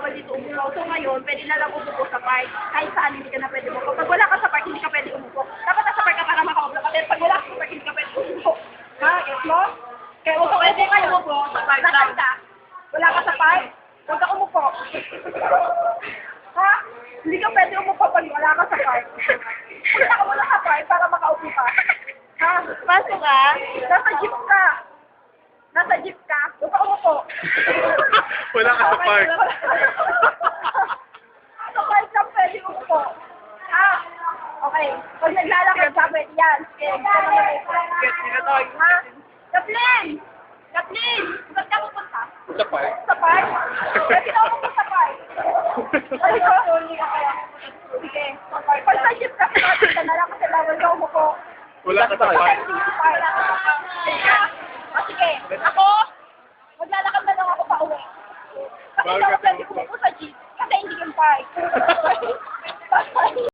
bawal dito umupo. So ngayon, pwede na lang umupo sa park. Kahit saan hindi ka na pwede umupo. Pag wala ka sa park, hindi ka pwede umupo. Dapat nasa park ka para makaupo ka. Pero pag wala ka sa park, hindi ka pwede umupo. Ha? Yes mo? Kaya huwag ka pwede kayo umupo sa park. Nasaan ka? Wala ka sa park? Huwag ka umupo. Ha? Hindi ka pwede umupo pag wala ka sa park. Punta ka muna sa park para makaupo ka. Ha? Pasok ka? Nasa jeep ka. Nasa jeep ka. Huwag ka umupo. Wala ka sa park. Sa park ka pwede umupo. Ha? Okay. Pag naglalakad ka, pwede yan. Ha? Kathleen! Kathleen! Ba't ka pupunta? Sa park? Sa park? Pwede na umupo sa park. Ay, ko? Sige. Pag sa jeep ka, pwede ka na lang kasi bawal ka umupo. Wala ka sa park. Sige. Ako, maglalakad na lang ako pa uwi. Kasi hindi ako pwede kumupo sa jeep. Kasi hindi yung park.